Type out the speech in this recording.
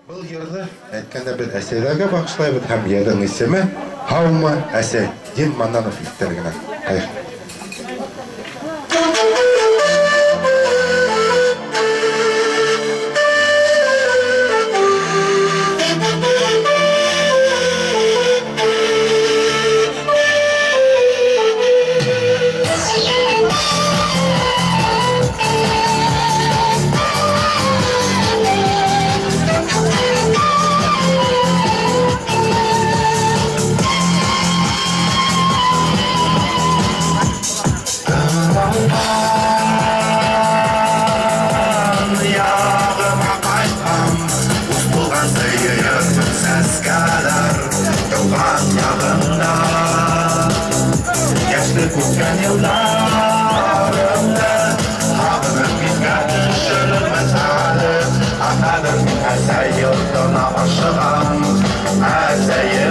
Бұл жерді әйткенде бір әсерлерге бағышлайбыз һәм ердің исеме Хаума Әсәй Дин Маннанов иттергенен. Қайық. Күткен елдарымды Ағынып кеткен шүріміз әлі Атадың әсәй елдана ашыған Әсәй